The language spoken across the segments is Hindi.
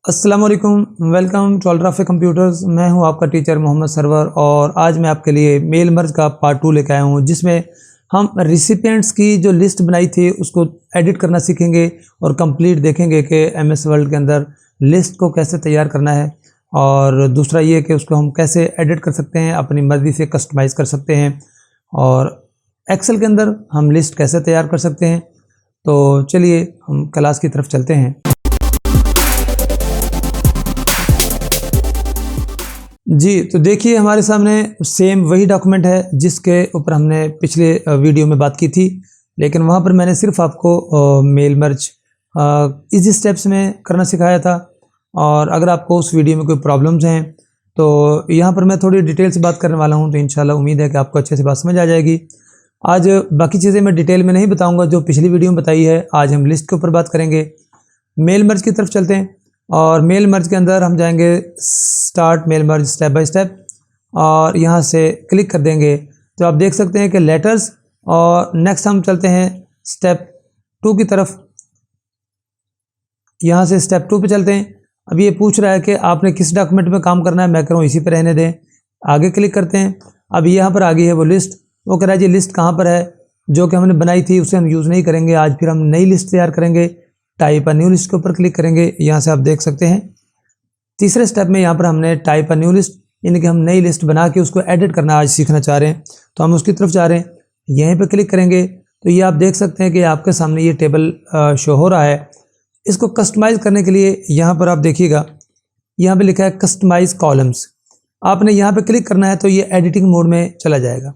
अस्सलाम वालेकुम, वेलकम टू अल्ट्राफे कंप्यूटर्स। मैं हूं आपका टीचर मोहम्मद सरवर और आज मैं आपके लिए मेल मर्ज का पार्ट 2 लेकर आया हूं, जिसमें हम रिसिपिएंट्स की जो लिस्ट बनाई थी उसको एडिट करना सीखेंगे और कंप्लीट देखेंगे कि एमएस वर्ड के अंदर लिस्ट को कैसे तैयार करना है। और दूसरा ये कि उसको हम कैसे एडिट कर सकते हैं, अपनी मर्ज़ी से कस्टमाइज़ कर सकते हैं और एक्सेल के अंदर हम लिस्ट कैसे तैयार कर सकते हैं। तो चलिए हम क्लास की तरफ चलते हैं। जी, तो देखिए हमारे सामने सेम वही डॉक्यूमेंट है जिसके ऊपर हमने पिछले वीडियो में बात की थी, लेकिन वहाँ पर मैंने सिर्फ आपको मेल मर्ज इजी स्टेप्स में करना सिखाया था। और अगर आपको उस वीडियो में कोई प्रॉब्लम्स हैं तो यहाँ पर मैं थोड़ी डिटेल से बात करने वाला हूँ, तो इंशाल्लाह उम्मीद है कि आपको अच्छे से बात समझ आ जाएगी। आज बाकी चीज़ें मैं डिटेल में नहीं बताऊँगा जो पिछली वीडियो में बताई है। आज हम लिस्ट के ऊपर बात करेंगे। मेल मर्ज की तरफ चलते हैं और मेल मर्ज के अंदर हम जाएंगे start mail merge step by step और यहाँ से क्लिक कर देंगे तो आप देख सकते हैं कि लेटर्स। और नेक्स्ट हम चलते हैं स्टेप 2 की तरफ। यहाँ से स्टेप 2 पे चलते हैं। अब ये पूछ रहा है कि आपने किस डॉक्यूमेंट में काम करना है, मैं कह रहा हूँ इसी पर रहने दें। आगे क्लिक करते हैं। अब यहाँ पर आ गई है वो लिस्ट। वो कह रहा है जी लिस्ट कहाँ पर है, जो कि हमने बनाई थी उसे हम यूज़ नहीं करेंगे। आज फिर हम नई लिस्ट तैयार करेंगे। टाइप अ न्यू लिस्ट के ऊपर क्लिक करेंगे। यहाँ से आप देख सकते हैं तीसरे स्टेप में यहाँ पर हमने टाइप अ न्यू लिस्ट, यानी कि हम नई लिस्ट बना के उसको एडिट करना आज सीखना चाह रहे हैं, तो हम उसकी तरफ जा रहे हैं। यहीं पे क्लिक करेंगे तो ये आप देख सकते हैं कि आपके सामने ये टेबल शो हो रहा है। इसको कस्टमाइज़ करने के लिए यहाँ पर आप देखिएगा, यहाँ पे लिखा है कस्टमाइज कॉलम्स। आपने यहाँ पे क्लिक करना है तो ये एडिटिंग मोड में चला जाएगा।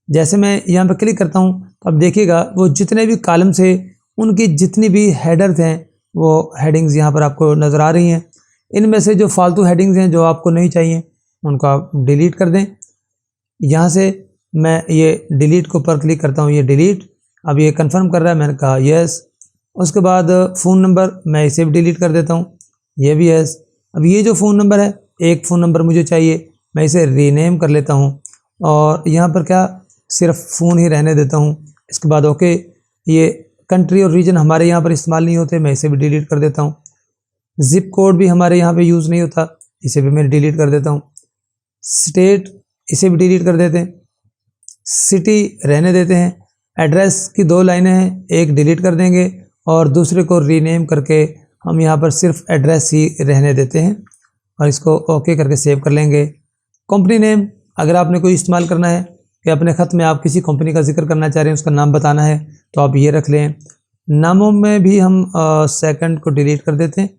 जैसे मैं यहाँ पे क्लिक करता हूँ तो आप देखिएगा वो जितने भी कॉलम्स है उनकी जितनी भी हेडर्स हैं वो हेडिंग्स यहाँ पर आपको नज़र आ रही हैं। इनमें से जो फालतू हेडिंग्स हैं जो आपको नहीं चाहिए उनको आप डिलीट कर दें। यहाँ से मैं ये डिलीट के ऊपर क्लिक करता हूँ, ये डिलीट। अब ये कंफर्म कर रहा है, मैंने कहा यस। उसके बाद फ़ोन नंबर मैं इसे भी डिलीट कर देता हूँ, ये भी यस। अब ये जो फ़ोन नंबर है, एक फ़ोन नंबर मुझे चाहिए, मैं इसे रीनेम कर लेता हूँ और यहाँ पर क्या सिर्फ फ़ोन ही रहने देता हूँ। इसके बाद ओके। ये कंट्री और रीजन हमारे यहाँ पर इस्तेमाल नहीं होते, मैं इसे भी डिलीट कर देता हूँ। ज़िप कोड भी हमारे यहाँ पे यूज़ नहीं होता, इसे भी मैं डिलीट कर देता हूँ। स्टेट इसे भी डिलीट कर देते हैं। सिटी रहने देते हैं। एड्रेस की 2 लाइनें हैं, एक डिलीट कर देंगे और दूसरे को रीनेम करके हम यहाँ पर सिर्फ एड्रेस ही रहने देते हैं और इसको ओके करके सेव कर लेंगे। कंपनी नेम अगर आपने कोई इस्तेमाल करना है कि अपने ख़त में आप किसी कंपनी का जिक्र करना चाह रहे हैं, उसका नाम बताना है, तो आप ये रख लें। नामों में भी हम सेकंड को डिलीट कर देते हैं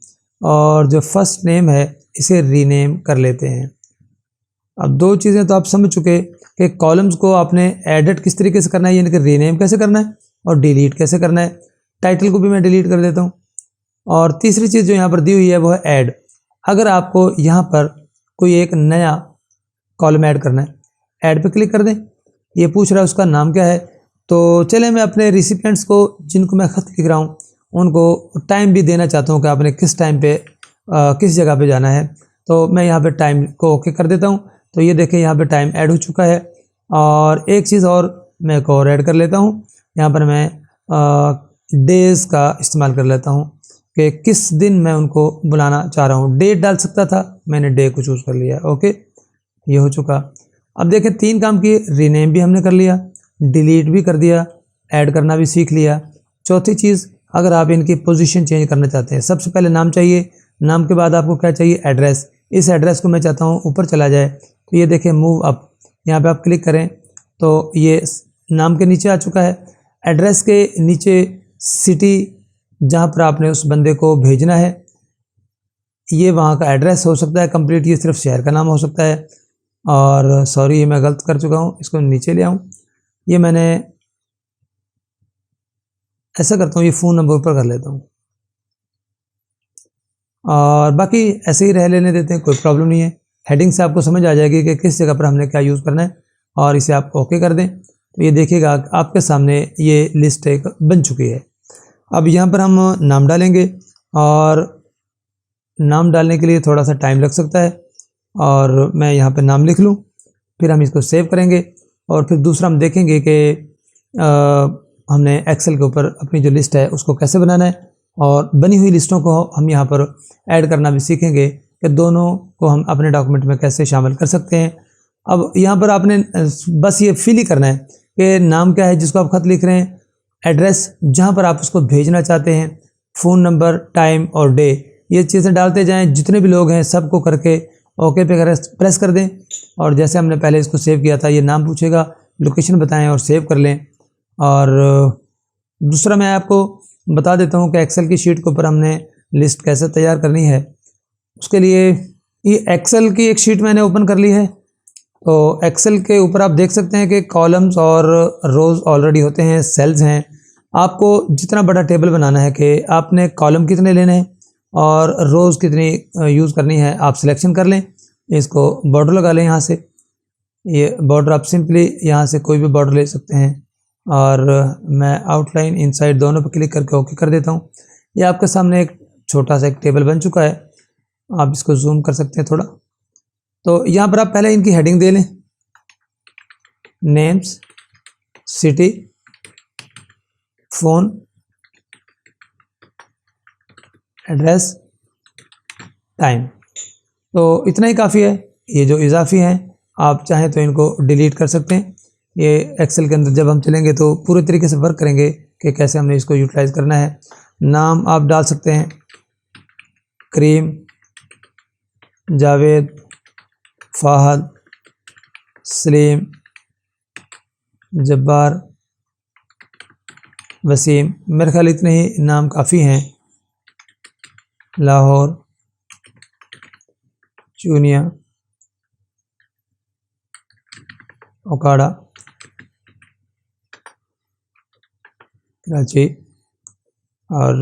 और जो फर्स्ट नेम है इसे रीनेम कर लेते हैं। अब 2 चीज़ें तो आप समझ चुके कि कॉलम्स को आपने एडिट किस तरीके से करना है, यानी कि रीनेम कैसे करना है और डिलीट कैसे करना है। टाइटल को भी मैं डिलीट कर देता हूँ। और तीसरी चीज़ जो यहाँ पर दी हुई है वो है ऐड। अगर आपको यहाँ पर कोई एक नया कॉलम ऐड करना है, ऐड पे क्लिक कर दें। ये पूछ रहा है उसका नाम क्या है, तो चले मैं अपने रिसिपिएंट्स को जिनको मैं ख़त लिख रहा हूँ उनको टाइम भी देना चाहता हूँ कि आपने किस टाइम पे किस जगह पे जाना है, तो मैं यहाँ पे टाइम को ओके कर देता हूँ। तो ये देखें यहाँ पे टाइम ऐड हो चुका है। और एक चीज़ और मैं एक और ऐड कर लेता हूँ, यहाँ पर मैं डेज़ का इस्तेमाल कर लेता हूँ कि किस दिन मैं उनको बुलाना चाह रहा हूँ। डेट डाल सकता था, मैंने डे को चूज़ कर लिया। ओके, ये हो चुका। अब देखें 3 काम किए, रीनेम भी हमने कर लिया, डिलीट भी कर दिया, ऐड करना भी सीख लिया। चौथी चीज़, अगर आप इनकी पोजीशन चेंज करना चाहते हैं, सबसे पहले नाम चाहिए, नाम के बाद आपको क्या चाहिए, एड्रेस। इस एड्रेस को मैं चाहता हूँ ऊपर चला जाए, तो ये देखें मूव अप, यहाँ पे आप क्लिक करें तो ये नाम के नीचे आ चुका है। एड्रेस के नीचे सिटी जहाँ पर आपने उस बंदे को भेजना है, ये वहाँ का एड्रेस हो सकता है कंप्लीट, ये सिर्फ शहर का नाम हो सकता है। और सॉरी ये मैं गलत कर चुका हूँ, इसको नीचे ले आऊँ। ये मैंने ऐसा करता हूँ, ये फ़ोन नंबर पर कर लेता हूँ और बाकी ऐसे ही रह लेने देते हैं, कोई प्रॉब्लम नहीं है। हेडिंग से आपको समझ आ जाएगी कि किस जगह पर हमने क्या यूज़ करना है और इसे आप ओके कर दें तो ये देखिएगा आपके सामने ये लिस्ट एक बन चुकी है। अब यहाँ पर हम नाम डालेंगे और नाम डालने के लिए थोड़ा सा टाइम लग सकता है और मैं यहाँ पे नाम लिख लूँ, फिर हम इसको सेव करेंगे और फिर दूसरा हम देखेंगे कि हमने एक्सेल के ऊपर अपनी जो लिस्ट है उसको कैसे बनाना है। और बनी हुई लिस्टों को हम यहाँ पर ऐड करना भी सीखेंगे कि दोनों को हम अपने डॉक्यूमेंट में कैसे शामिल कर सकते हैं। अब यहाँ पर आपने बस ये फिल ही करना है कि नाम क्या है जिसको आप ख़त लिख रहे हैं, एड्रेस जहाँ पर आप उसको भेजना चाहते हैं, फ़ोन नंबर, टाइम और डे, ये चीज़ें डालते जाएं। जितने भी लोग हैं सबको करके ओके पे प्रेस कर दें। और जैसे हमने पहले इसको सेव किया था, ये नाम पूछेगा, लोकेशन बताएं और सेव कर लें। और दूसरा मैं आपको बता देता हूँ कि एक्सेल की शीट के ऊपर हमने लिस्ट कैसे तैयार करनी है। उसके लिए ये एक्सेल की एक शीट मैंने ओपन कर ली है। तो एक्सेल के ऊपर आप देख सकते हैं कि कॉलम्स और रोज़ ऑलरेडी होते हैं, सेल्स हैं। आपको जितना बड़ा टेबल बनाना है कि आपने कॉलम कितने लेने हैं और रोज़ कितनी यूज़ करनी है, आप सिलेक्शन कर लें। इसको बॉर्डर लगा लें यहाँ से, ये बॉर्डर आप सिंपली यहाँ से कोई भी बॉर्डर ले सकते हैं। और मैं आउटलाइन इनसाइड दोनों पर क्लिक करके ओके कर देता हूँ। ये आपके सामने एक छोटा सा एक टेबल बन चुका है, आप इसको जूम कर सकते हैं थोड़ा। तो यहाँ पर आप पहले इनकी हेडिंग दे लें, names, city, phone, address, time. तो इतना ही काफ़ी है। ये जो इजाफी हैं आप चाहें तो इनको डिलीट कर सकते हैं। ये एक्सेल के अंदर जब हम चलेंगे तो पूरे तरीके से वर्क करेंगे कि कैसे हमने इसको यूटिलाइज़ करना है। नाम आप डाल सकते हैं, करीम, जावेद, फ़ाहद, सलीम, जब्बार, वसीम। मेरे ख्याल इतने ही नाम काफ़ी हैं। लाहौर, चूनिया, ओकाड़ा, कराची और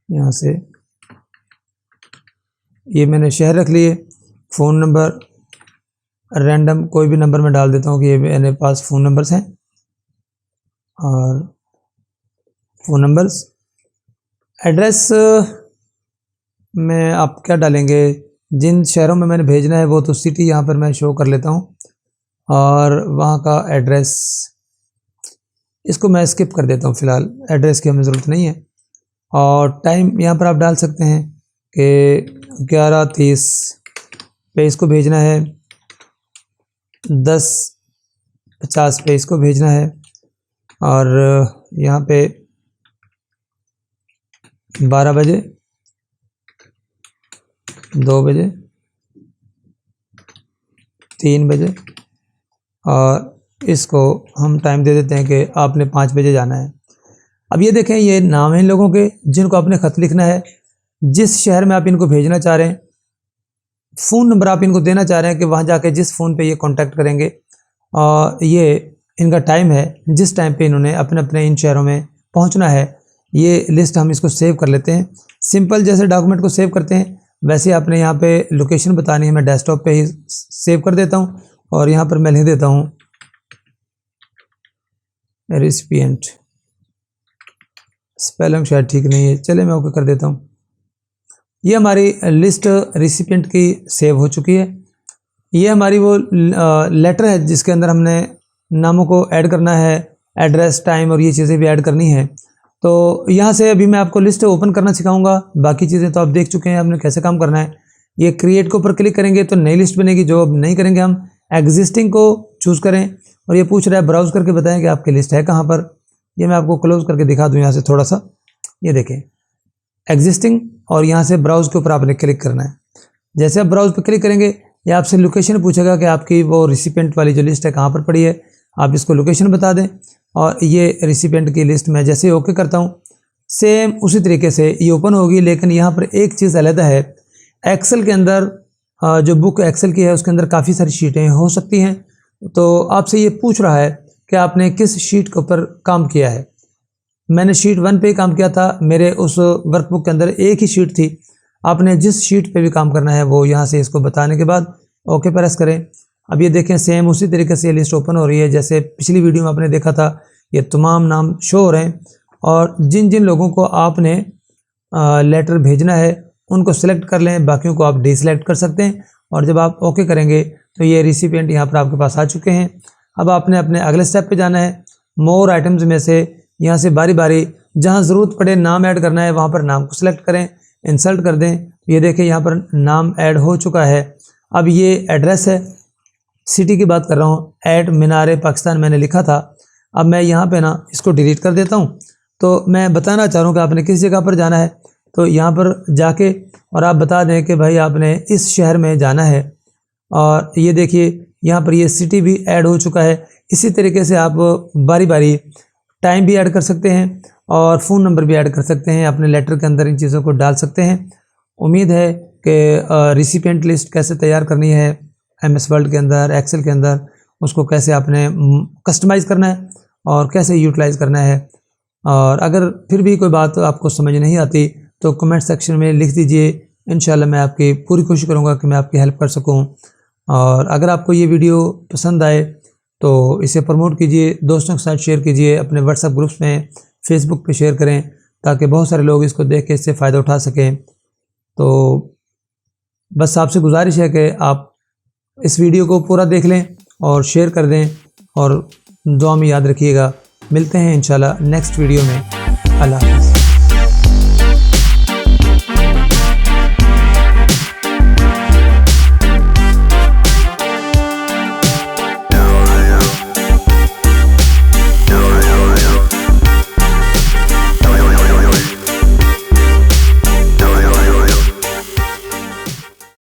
यहाँ से ये मैंने शहर रख लिए। फ़ोन नंबर रैंडम कोई भी नंबर मैं डाल देता हूँ कि ये मेरे पास फ़ोन नंबर्स हैं और फ़ोन नंबर्स। एड्रेस में आप क्या डालेंगे, जिन शहरों में मैंने भेजना है वो तो सिटी यहाँ पर मैं शो कर लेता हूँ और वहाँ का एड्रेस इसको मैं स्किप कर देता हूँ, फ़िलहाल एड्रेस की हमें ज़रूरत नहीं है। और टाइम यहाँ पर आप डाल सकते हैं कि 11:30 पे इसको भेजना है, 10:50 पे इसको भेजना है और यहाँ पे 12 बजे, 2 बजे, 3 बजे और इसको हम टाइम दे देते हैं कि आपने 5 बजे जाना है। अब ये देखें, ये नाम है इन लोगों के जिनको आपने ख़त लिखना है, जिस शहर में आप इनको भेजना चाह रहे हैं, फ़ोन नंबर आप इनको देना चाह रहे हैं कि वहाँ जाके जिस फ़ोन पे ये कांटेक्ट करेंगे, और ये इनका टाइम है जिस टाइम पे इन्होंने अपने अपने इन शहरों में पहुँचना है। ये लिस्ट हम इसको सेव कर लेते हैं। सिंपल जैसे डॉक्यूमेंट को सेव करते हैं वैसे आपने यहाँ पे लोकेशन बतानी है। मैं डेस्कटॉप पे ही सेव कर देता हूँ और यहाँ पर मैं लिख देता हूँ रिसिपिएंट, स्पेलिंग शायद ठीक नहीं है, चले मैं ओके कर देता हूँ। ये हमारी लिस्ट रिसिपिएंट की सेव हो चुकी है। ये हमारी वो लेटर है जिसके अंदर हमने नामों को ऐड करना है, एड्रेस, टाइम और ये चीज़ें भी ऐड करनी है। तो यहाँ से अभी मैं आपको लिस्ट ओपन करना सिखाऊंगा, बाकी चीज़ें तो आप देख चुके हैं हमने कैसे काम करना है। ये क्रिएट के ऊपर क्लिक करेंगे तो नई लिस्ट बनेगी, जो अब नहीं करेंगे हम एग्जिस्टिंग को चूज़ करें। और ये पूछ रहा है ब्राउज़ करके बताएं कि आपकी लिस्ट है कहाँ पर। ये मैं आपको क्लोज करके दिखा दूँ यहाँ से थोड़ा सा। ये देखें एग्जिस्टिंग और यहाँ से ब्राउज़ के ऊपर आपने क्लिक करना है। जैसे आप ब्राउज़ पर क्लिक करेंगे ये आपसे लोकेशन पूछेगा कि आपकी वो रिसिपिएंट वाली जो लिस्ट है कहाँ पर पड़ी है, आप इसको लोकेशन बता दें। और ये रिसिपिएंट की लिस्ट मैं जैसे ओके करता हूँ सेम उसी तरीके से ये ओपन होगी। लेकिन यहाँ पर एक चीज़ अलग है, एक्सेल के अंदर जो बुक एक्सेल की है उसके अंदर काफ़ी सारी शीटें हो सकती हैं। तो आपसे ये पूछ रहा है कि आपने किस शीट के ऊपर काम किया है। मैंने शीट 1 पे ही काम किया था, मेरे उस वर्कबुक के अंदर एक ही शीट थी। आपने जिस शीट पे भी काम करना है वो यहाँ से इसको बताने के बाद ओके प्रेस करें। अब ये देखें सेम उसी तरीके से ये लिस्ट ओपन हो रही है जैसे पिछली वीडियो में आपने देखा था। ये तमाम नाम शो हो रहे हैं और जिन जिन लोगों को आपने लेटर भेजना है उनको सिलेक्ट कर लें, बाकियों को आप डिसलेक्ट कर सकते हैं। और जब आप ओके करेंगे तो ये रिसिपिएंट यहाँ पर आपके पास आ चुके हैं। अब आपने अपने अगले स्टेप पे जाना है, मोर आइटम्स में से यहाँ से बारी बारी जहाँ ज़रूरत पड़े नाम ऐड करना है वहाँ पर नाम को सिलेक्ट करें, इंसर्ट कर दें। ये देखें यहाँ पर नाम ऐड हो चुका है। अब ये एड्रेस है, सिटी की बात कर रहा हूँ, एट मीनार पाकिस्तान मैंने लिखा था। अब मैं यहाँ पे ना इसको डिलीट कर देता हूँ। तो मैं बताना चाह रहा हूँ कि आपने किस जगह पर जाना है, तो यहाँ पर जाके और आप बता दें कि भाई आपने इस शहर में जाना है। और ये देखिए यहाँ पर ये सिटी भी ऐड हो चुका है। इसी तरीके से आप बारी बारी टाइम भी ऐड कर सकते हैं और फ़ोन नंबर भी ऐड कर सकते हैं। अपने लेटर के अंदर इन चीज़ों को डाल सकते हैं। उम्मीद है कि रिसिपिएंट लिस्ट कैसे तैयार करनी है MS वर्ड के अंदर, एक्सेल के अंदर, उसको कैसे आपने कस्टमाइज़ करना है और कैसे यूटिलाइज़ करना है। और अगर फिर भी कोई बात आपको समझ नहीं आती तो कमेंट सेक्शन में लिख दीजिए। इंशाल्लाह मैं आपकी पूरी कोशिश करूँगा कि मैं आपकी हेल्प कर सकूँ। और अगर आपको ये वीडियो पसंद आए तो इसे प्रमोट कीजिए, दोस्तों के साथ शेयर कीजिए, अपने व्हाट्सएप ग्रुप्स में, फेसबुक पे शेयर करें ताकि बहुत सारे लोग इसको देख के इससे फ़ायदा उठा सकें। तो बस आपसे गुजारिश है कि आप इस वीडियो को पूरा देख लें और शेयर कर दें और दुआ में याद रखिएगा। मिलते हैं इंशाल्लाह नेक्स्ट वीडियो में। अल्लाह हाफ़िज़।